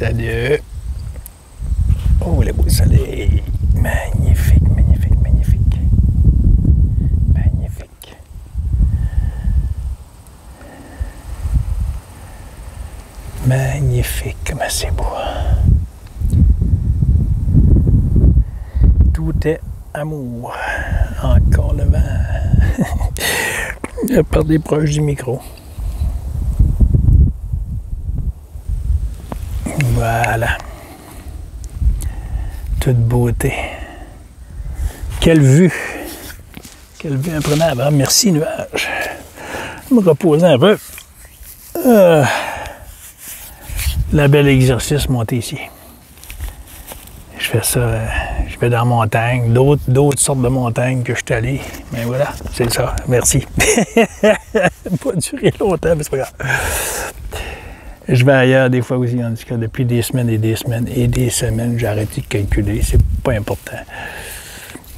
Salut. Oh, le beau soleil. Magnifique, magnifique, magnifique. Magnifique. Magnifique, comment c'est beau. Tout est amour. Encore le vent. Je parle proche du micro. Voilà. Toute beauté. Quelle vue. Quelle vue imprenable. Ah, merci, nuage. Je vais me reposer un peu. Le bel exercice monter ici. Je fais ça, je vais dans la montagne, d'autres sortes de montagnes que je suis allé. Mais voilà, c'est ça. Merci. Pas duré longtemps, mais c'est pas grave. Je vais ailleurs des fois aussi, en tout cas, depuis des semaines et des semaines et des semaines, j'ai arrêté de calculer, c'est pas important.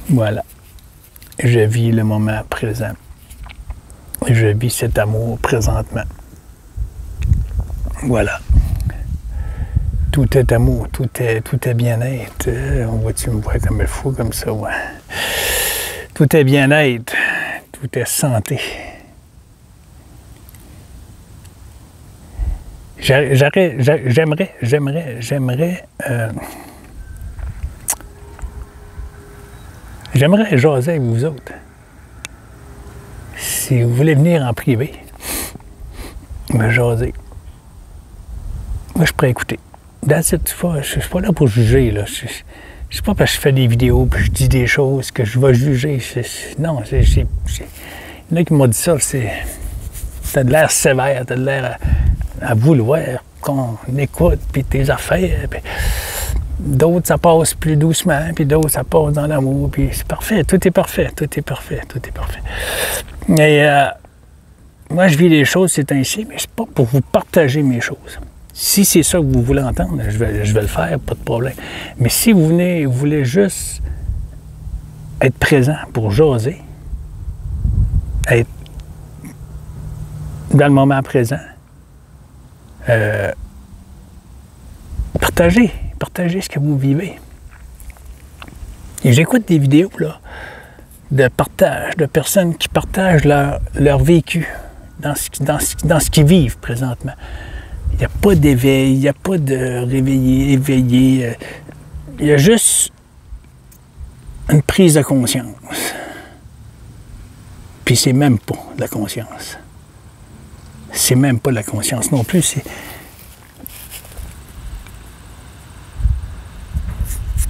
Voilà. Je vis le moment présent. Je vis cet amour présentement. Voilà. Tout est amour, tout est bien-être. Tu me vois comme il faut, comme ça, ouais. Tout est bien-être, tout est santé. J'aimerais jaser avec vous autres. Si vous voulez venir en privé, me jaser. Moi, je pourrais écouter. Je ne suis pas là pour juger. Là. C'est pas parce que je fais des vidéos et je dis des choses que je vais juger. Non, il y en a qui m'ont dit ça. T'as de l'air sévère, t'as de l'air à vouloir qu'on écoute, puis tes affaires. Puis d'autres, ça passe plus doucement, puis d'autres, ça passe dans l'amour. Puis c'est parfait, tout est parfait, tout est parfait, tout est parfait. Et moi, je vis les choses, c'est ainsi, mais c'est pas pour vous partager mes choses. Si c'est ça que vous voulez entendre, je vais le faire, pas de problème. Mais si vous voulez juste être présent pour jaser, être dans le moment présent, partagez ce que vous vivez. Et j'écoute des vidéos là, de partage, de personnes qui partagent leur vécu dans ce qu'ils vivent présentement. Il n'y a pas d'éveil, il n'y a pas de réveiller, éveillé. Il y a juste une prise de conscience. Puis c'est même pas de la conscience. C'est même pas de la conscience non plus.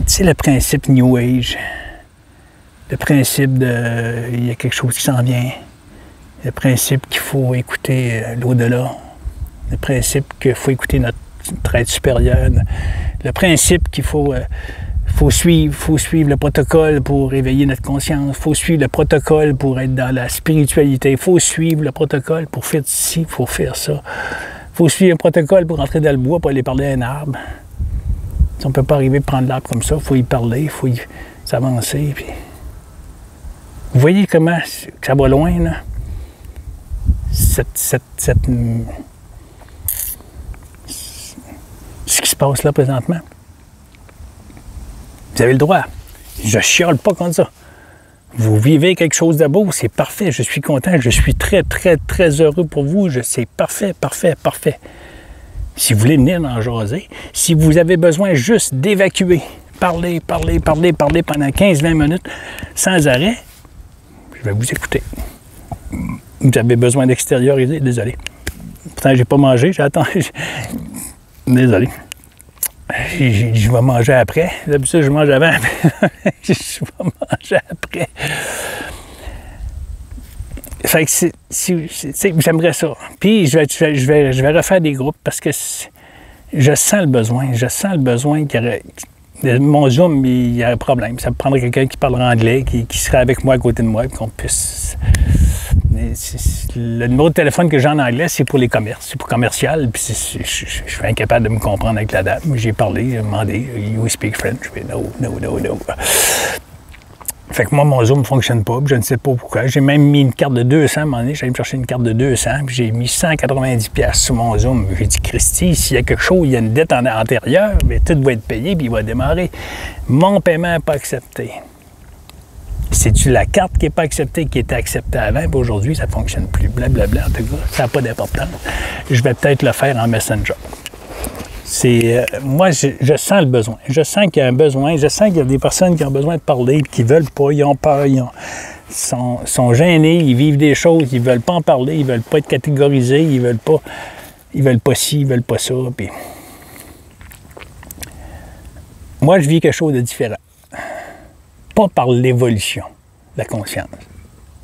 C'est le principe New Age. Le principe de... il y a quelque chose qui s'en vient. Le principe qu'il faut écouter l'au-delà. Le principe qu'il faut écouter notre être supérieur. Le principe qu'il faut suivre le protocole pour éveiller notre conscience. Il faut suivre le protocole pour être dans la spiritualité. Il faut suivre le protocole pour faire ci, il faut faire ça. Il faut suivre le protocole pour entrer dans le bois, pour aller parler à un arbre. On ne peut pas arriver à prendre l'arbre comme ça. Il faut y parler, il faut s'avancer. Puis... Vous voyez comment ça va loin, là? Ce qui se passe là présentement. Vous avez le droit. Je chiale pas contre ça. Vous vivez quelque chose de beau, c'est parfait. Je suis content. Je suis très, très, très heureux pour vous. C'est parfait, parfait, parfait. Si vous voulez venir en jaser, si vous avez besoin juste d'évacuer, parler pendant 15-20 minutes sans arrêt, je vais vous écouter. Vous avez besoin d'extérioriser, désolé. Pourtant, j'ai pas mangé, j'attends. Désolé. Je vais manger après. D'habitude, je mange avant. Je vais manger après. Fait que j'aimerais ça. Puis, je vais refaire des groupes parce que je sens le besoin. Je sens le besoin qu'il y aurait... Mon Zoom, il y a un problème. Ça me prendrait quelqu'un qui parlera anglais, qui serait avec moi à côté de moi, qu'on puisse... Le numéro de téléphone que j'ai en anglais, c'est pour les commerces, c'est pour commercial, puis je suis incapable de me comprendre avec la dame. J'ai parlé, j'ai demandé, you speak French? Mais no. Fait que moi, mon Zoom ne fonctionne pas, puis je ne sais pas pourquoi. J'ai même mis une carte de 200 à un moment donné, j'allais me chercher une carte de 200, puis j'ai mis 190$ sur mon Zoom. J'ai dit, Christy, s'il y a quelque chose, il y a une dette antérieure, bien, tout va être payé, puis il va démarrer. Mon paiement n'est pas accepté. C'est-tu la carte qui n'est pas acceptée, qui était acceptée avant, puis aujourd'hui, ça ne fonctionne plus. Blablabla, en tout cas, ça n'a pas d'importance. Je vais peut-être le faire en Messenger. Moi, je sens le besoin. Je sens qu'il y a un besoin. Je sens qu'il y a des personnes qui ont besoin de parler, qui ne veulent pas, ils ont peur, sont gênés, ils vivent des choses, ils ne veulent pas en parler, ils ne veulent pas être catégorisés, ils ne veulent pas ci, ils ne veulent pas ça. Puis... Moi, je vis quelque chose de différent. Pas par l'évolution de la conscience.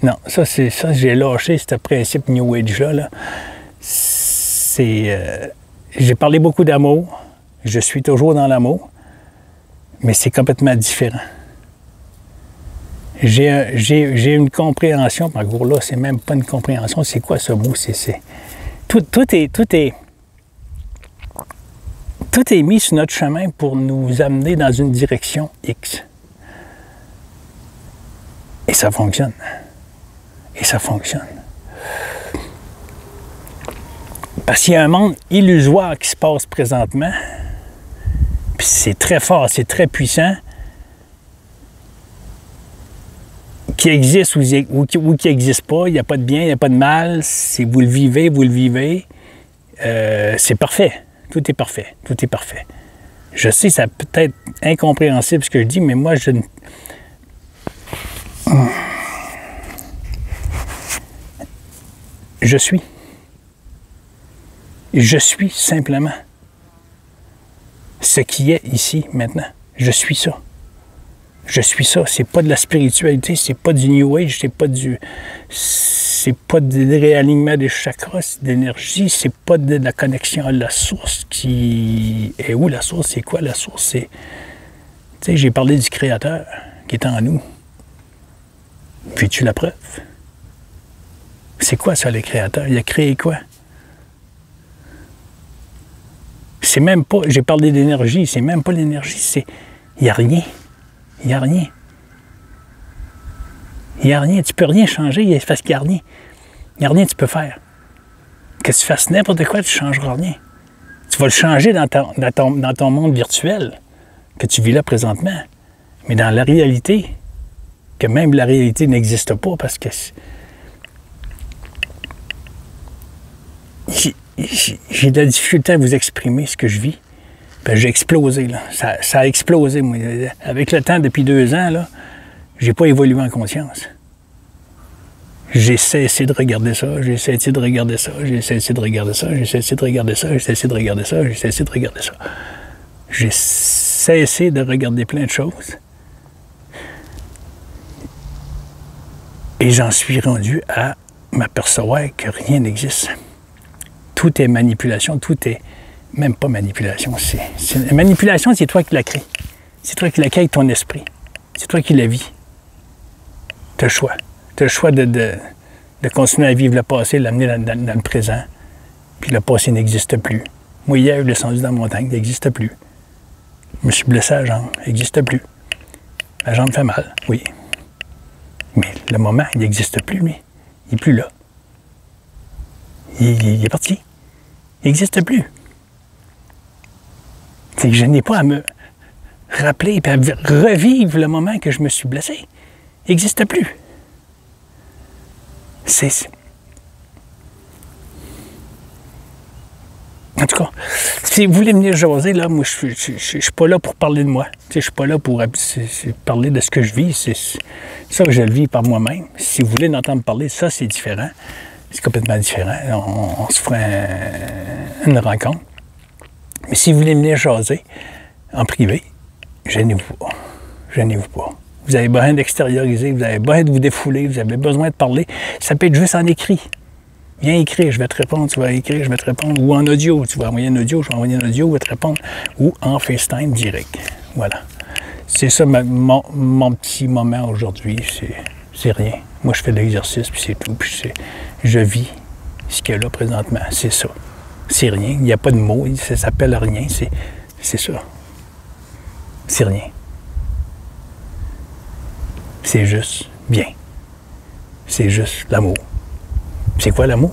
Non, ça, j'ai lâché ce principe New Age-là. Là. J'ai parlé beaucoup d'amour. Je suis toujours dans l'amour. Mais c'est complètement différent. J'ai une compréhension, par contre, là, c'est même pas une compréhension. C'est quoi ce mot? Tout est mis sur notre chemin pour nous amener dans une direction X. Et ça fonctionne. Et ça fonctionne. Parce qu'il y a un monde illusoire qui se passe présentement, puis c'est très fort, c'est très puissant, qui existe ou qui n'existe pas, il n'y a pas de bien, il n'y a pas de mal, si vous le vivez, c'est parfait, tout est parfait, tout est parfait. Je sais, ça peut être incompréhensible ce que je dis, mais moi, je suis. Je suis simplement ce qui est ici, maintenant. Je suis ça. Je suis ça. C'est pas de la spiritualité, c'est pas du New Age, c'est pas du réalignement des chakras, c'est de l'énergie, c'est pas de la connexion à la source qui est où la source, c'est quoi la source, c'est... Tu sais, j'ai parlé du Créateur qui est en nous. Puis tu la preuve. C'est quoi ça, le Créateur? Il a créé quoi? C'est même pas, j'ai parlé d'énergie, c'est même pas l'énergie, c'est, il n'y a rien. Il n'y a rien. Il n'y a rien. Tu peux rien changer parce qu'il n'y a rien. Il n'y a rien que tu peux faire. Que tu fasses n'importe quoi, tu ne changeras rien. Tu vas le changer dans ton monde virtuel que tu vis là présentement. Mais dans la réalité, que même la réalité n'existe pas parce que j'ai de la difficulté à vous exprimer ce que je vis. Ben, j'ai explosé, là. Ça a explosé, moi. Avec le temps, depuis 2 ans, là, j'ai pas évolué en conscience. J'ai cessé de regarder ça, j'ai cessé de regarder ça, j'ai cessé de regarder ça, j'ai cessé de regarder ça, j'ai cessé de regarder ça, j'ai cessé de regarder ça. J'ai cessé de regarder plein de choses. Et j'en suis rendu à m'apercevoir que rien n'existe. Tout est manipulation, tout est... Même pas manipulation. La manipulation, c'est toi qui la crée. C'est toi qui la crée avec ton esprit. C'est toi qui la vis. Tu as le choix. Tu as le choix de continuer à vivre le passé, l'amener dans le présent. Puis le passé n'existe plus. Moi, hier, je l'ai descendu dans la montagne, il n'existe plus. Je me suis blessé à la jambe, il n'existe plus. La jambe fait mal, oui. Mais le moment, il n'existe plus, lui. Il n'est plus là. Il est parti. Il n'existe plus. C'est que je n'ai pas à me rappeler et à revivre le moment que je me suis blessé. Il n'existe plus. En tout cas, si vous voulez venir jaser, là, moi, je suis pas là pour parler de moi. Je ne suis pas là pour parler de ce que je vis. C'est ça que je le vis par moi-même. Si vous voulez m'entendre parler, ça, c'est différent. C'est complètement différent. On se fera une rencontre. Mais si vous voulez venir jaser en privé, gênez-vous pas. Gênez-vous pas. Vous avez besoin d'extérioriser, vous avez besoin de vous défouler, vous avez besoin de parler. Ça peut être juste en écrit. Viens écrire, je vais te répondre, tu vas écrire, je vais te répondre. Ou en audio, tu vas envoyer un audio, je vais envoyer un audio, je vais te répondre. Ou en FaceTime direct. Voilà. C'est ça mon petit moment aujourd'hui. C'est rien. Moi, je fais de l'exercice, puis c'est tout. Puis je vis ce qu'il y a là présentement. C'est ça. C'est rien. Il n'y a pas de mots. Ça s'appelle rien. C'est ça. C'est rien. c'est juste bien. C'est juste l'amour. C'est quoi l'amour?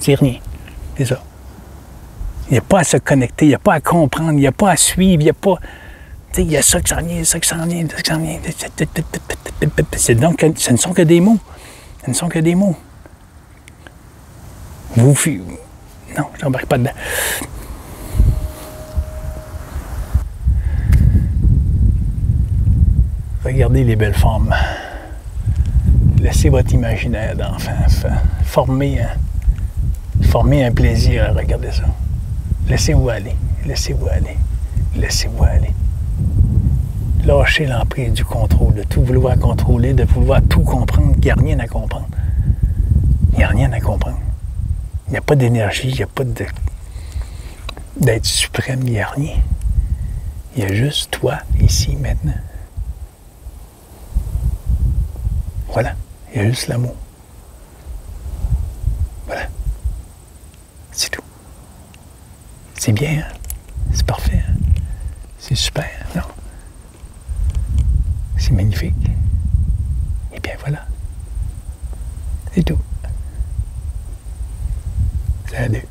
C'est rien. C'est ça. Il n'y a pas à se connecter, il n'y a pas à comprendre, il n'y a pas à suivre, il n'y a pas... Tu sais, il y a ça qui s'en vient, ça qui s'en vient, ça qui s'en vient. Donc, ce ne sont que des mots. Ce ne sont que des mots. Non, je n'embarque pas dedans. Regardez les belles formes. Laissez votre imaginaire d'enfant former un plaisir à regarder ça. Laissez-vous aller, laissez-vous aller, laissez-vous aller. Lâchez l'emprise du contrôle, de tout vouloir contrôler, de vouloir tout comprendre. Il n'y a rien à comprendre. Il n'y a rien à comprendre. Il n'y a pas d'énergie, il n'y a pas d'être suprême, il n'y a rien. Il y a juste toi, ici, maintenant. Voilà. Il y a juste l'amour. Voilà. C'est tout. C'est bien, hein? C'est parfait, hein? C'est super, non? C'est magnifique. Et bien voilà. C'est tout. Salut.